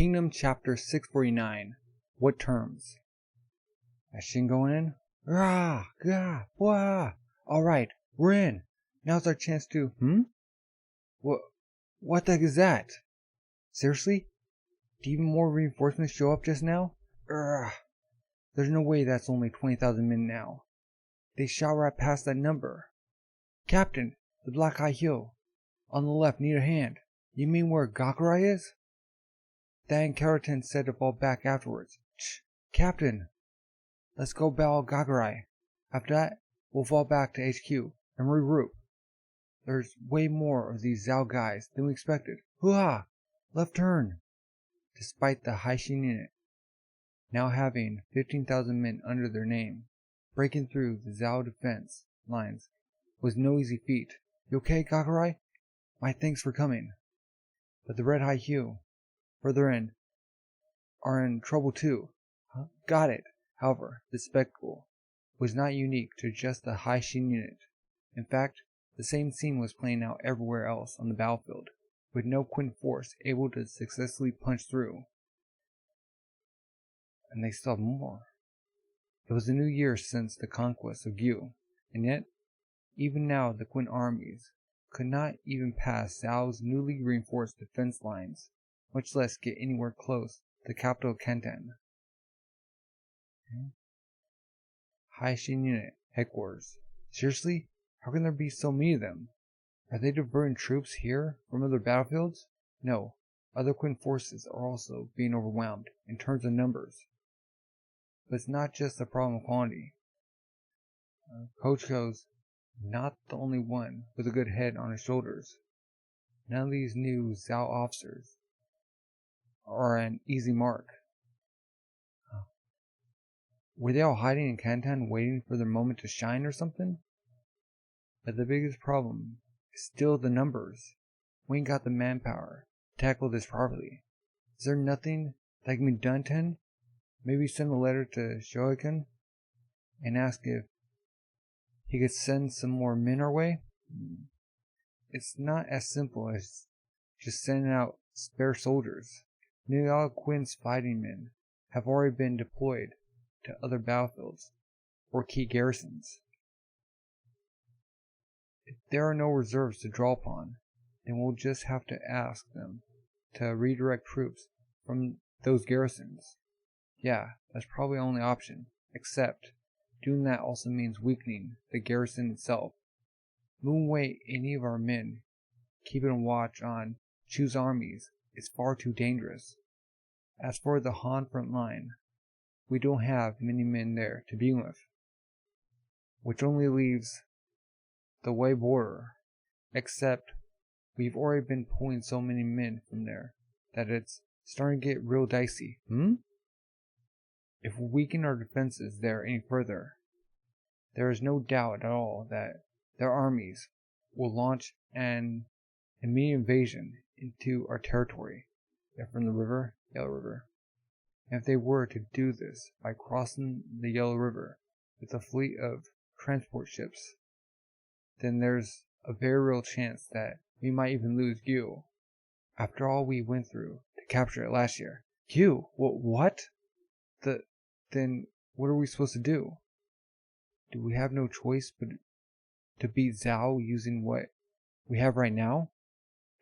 Kingdom Chapter 649. What terms? Is Shin going in? Rah! Gah! Wah! Alright, we're in. Now's our chance to... What the heck is that? Seriously? Did even more reinforcements show up just now? There's no way that's only 20,000 men now. They shot right past that number. Captain, the Black High Hill. On the left, need a hand. You mean where Gakurai is? Dan Keratin said to fall back afterwards. Shh, Captain! Let's go battle Gakurai. After that, we'll fall back to HQ and regroup. There's way more of these Zhao guys than we expected. Hoo-ha! Left turn! Despite the Haishin unit now having 15,000 men under their name, breaking through the Zhao defense lines was no easy feat. You okay, Gakurai? My thanks for coming. But the Red High Hue, further in, are in trouble too. Huh? Got it. However, the spectacle was not unique to just the Haishin unit. In fact, the same scene was playing out everywhere else on the battlefield, with no Qin force able to successfully punch through. And they still have more. It was a new year since the conquest of Gyu, and yet, even now the Qin armies could not even pass Zhao's newly reinforced defense lines, much less get anywhere close to the capital Canton. Haishin Unit Headquarters. Seriously? How can there be so many of them? Are they diverting troops here from other battlefields? No, other Qin forces are also being overwhelmed in terms of numbers. But it's not just a problem of quantity. Coach Ko's not the only one with a good head on his shoulders. None of these new Zhao officers are an easy mark. Were they all hiding in Canton waiting for their moment to shine or something? But the biggest problem is still the numbers. We ain't got the manpower to tackle this properly. Is there nothing that can be done, Ten? Maybe send a letter to Shoikan and ask if he could send some more men our way? It's not as simple as just sending out spare soldiers. Nearly all Qin's fighting men have already been deployed to other battlefields or key garrisons. If there are no reserves to draw upon, then we'll just have to ask them to redirect troops from those garrisons. Yeah, that's probably the only option, except doing that also means weakening the garrison itself. Moving away any of our men, keeping a watch on Chu's armies is far too dangerous. As for the Han front line, we don't have many men there to begin with, which only leaves the Wei border, except we've already been pulling so many men from there that it's starting to get real dicey. If we weaken our defenses there any further, there is no doubt at all that their armies will launch an immediate invasion into our territory. They're from the river, Yellow River. And if they were to do this by crossing the Yellow River with a fleet of transport ships, then there's a very real chance that we might even lose Gyu. After all we went through to capture it last year. Gyu? What? Then what are we supposed to do? Do we have no choice but to beat Zhao using what we have right now?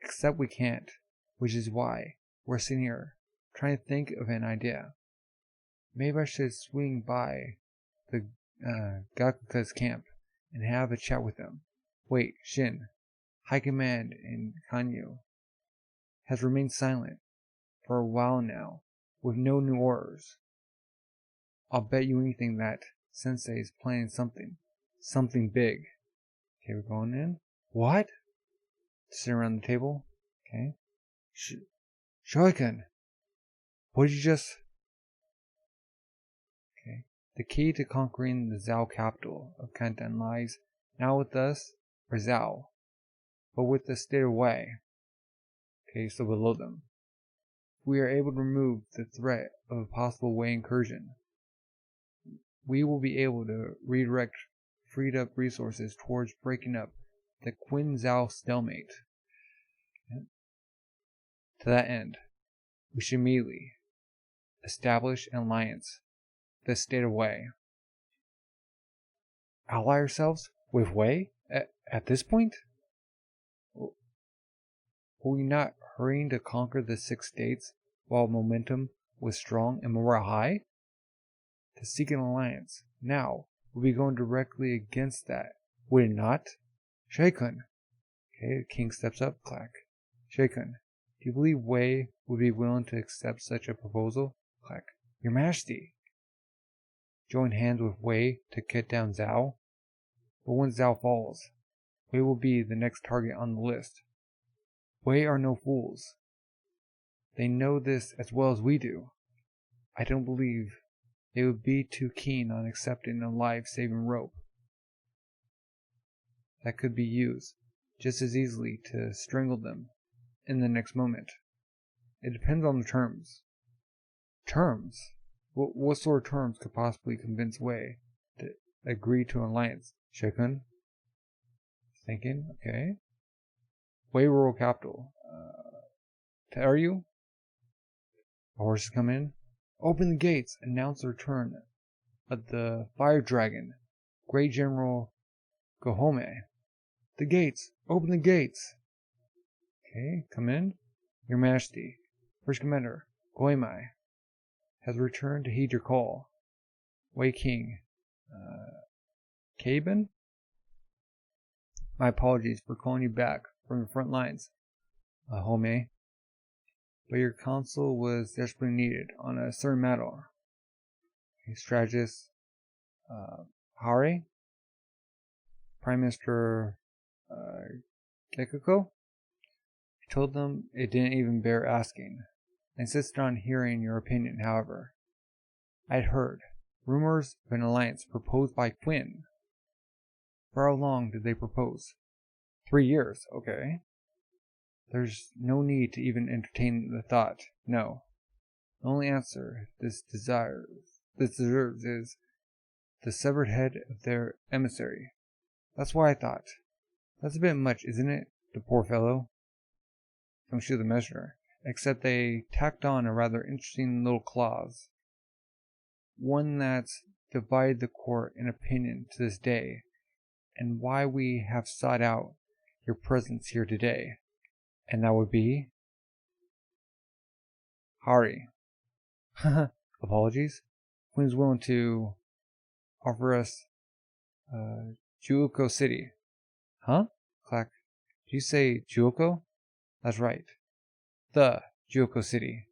Except we can't, which is why we're sitting here trying to think of an idea. Maybe I should swing by the Gakuka's camp and have a chat with them. Wait, Shin, High Command in Kanyu has remained silent for a while now with no new orders. I'll bet you anything that Sensei is planning something big. Okay, we're going in. What? Sit around the table. Okay. Shoikan, what did you just... Okay. The key to conquering the Zhao capital of Canton lies not with us or Zhao, but with the state of Wei. Okay, so below them. We are able to remove the threat of a possible Wei incursion. We will be able to redirect freed up resources towards breaking up the Qin Zhao stalemate. To that end, we should immediately establish an alliance with the state of Wei. Ally ourselves with Wei at this point? Were we not hurrying to conquer the 6 states while momentum was strong and morale high? To seek an alliance now would be going directly against that, would it not? Shaikun. Okay, the king steps up, clack. Shaikun, do you believe Wei would be willing to accept such a proposal? Clack. Your Majesty. Join hands with Wei to cut down Zhao? But when Zhao falls, Wei will be the next target on the list. Wei are no fools. They know this as well as we do. I don't believe they would be too keen on accepting a life-saving rope that could be used just as easily to strangle them in the next moment. It depends on the terms. Terms? What sort of terms could possibly convince Wei to agree to an alliance? Shaikun? Thinking, okay. Wei Rural Capital. Are you? Horses come in. Open the gates. Announce the return of the Fire Dragon, Great General Gohome. The gates. Open the gates. Okay, come in. Your Majesty, First Commander Goemai has returned to heed your call. Wei King. Caben? My apologies for calling you back from the front lines, Home. But your counsel was desperately needed on a certain matter. Strategist Hare, Prime Minister Kekuko. He told them it didn't even bear asking. I insisted on hearing your opinion, however. I'd heard rumors of an alliance proposed by Quinn. For how long did they propose? 3 years, okay. There's no need to even entertain the thought, no. The only answer this deserves is the severed head of their emissary. That's why I thought. That's a bit much, isn't it? The poor fellow. Don't shoot the messenger. Except they tacked on a rather interesting little clause. One that's divided the court in opinion to this day, and why we have sought out your presence here today. And that would be? Hari. Apologies. Quinn's willing to offer us Juoko City. Huh? Clack. Did you say Juoko? That's right. The Juoko City.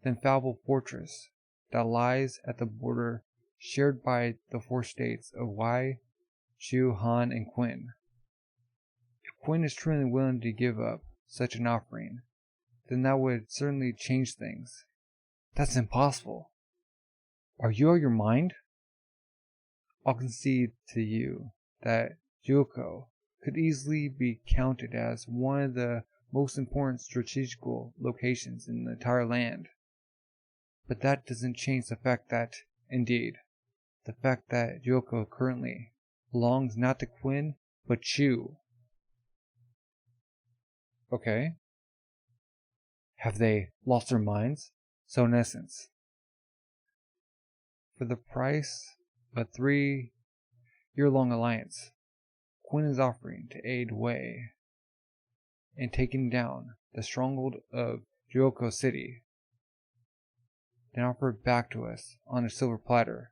The infallible fortress that lies at the border shared by the 4 states of Wei, Chu, Han, and Quinn. If Quinn is truly willing to give up such an offering, then that would certainly change things. That's impossible. Are you out of your mind? I'll concede to you that Juoko could easily be counted as one of the most important strategical locations in the entire land. But that doesn't change the fact that, indeed, the fact that Juoko currently belongs not to Quinn, but Chu. Okay. Have they lost their minds? So in essence, for the price of a 3-year-long alliance, Quinn is offering to aid Wei in taking down the stronghold of Juoko City, then offer it back to us on a silver platter.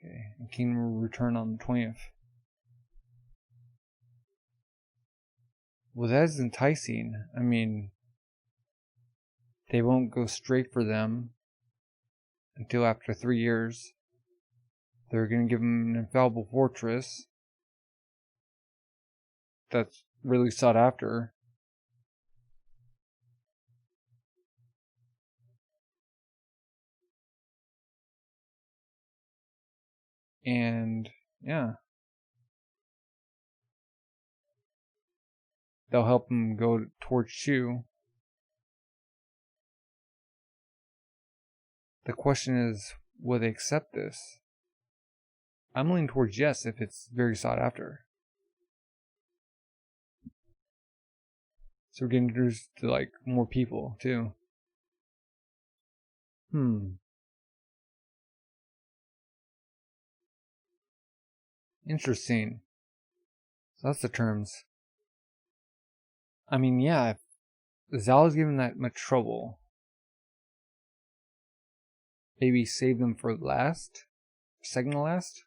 Okay, and Kingdom will return on the 20th. Well, that is enticing. I mean, they won't go straight for them until after 3 years. They're going to give them an infallible fortress that's really sought after. And, yeah. They'll help them go towards Shu. The question is, will they accept this? I'm leaning towards yes if it's very sought after. So we're getting introduced to like more people too. Interesting. So that's the terms. I mean, yeah, if Zhao's given that much trouble, maybe save them for last? Second to last?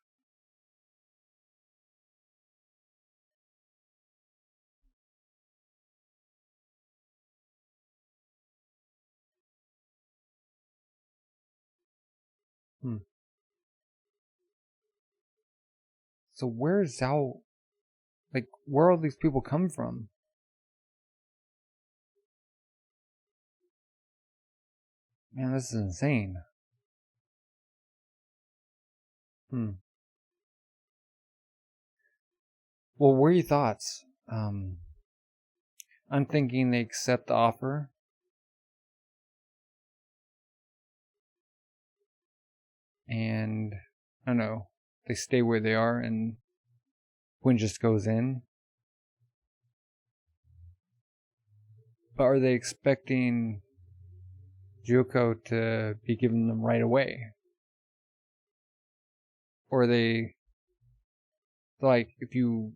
So where's Zhao? Like, where all these people come from? Man, this is insane. Well, what are your thoughts? I'm thinking they accept the offer. And, I don't know, they stay where they are and Quinn just goes in. But are they expecting Joko to be giving them right away? Or are they like, if you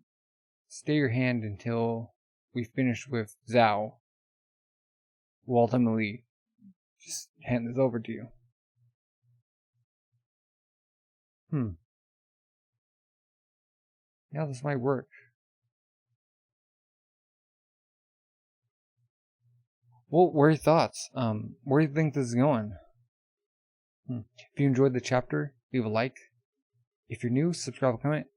stay your hand until we finish with Zhao, we'll ultimately just hand this over to you? Yeah, this might work. Well, what are your thoughts? Where do you think this is going? If you enjoyed the chapter, leave a like. If you're new, subscribe, comment.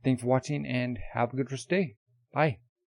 Thanks for watching, and have a good rest of the day. Bye.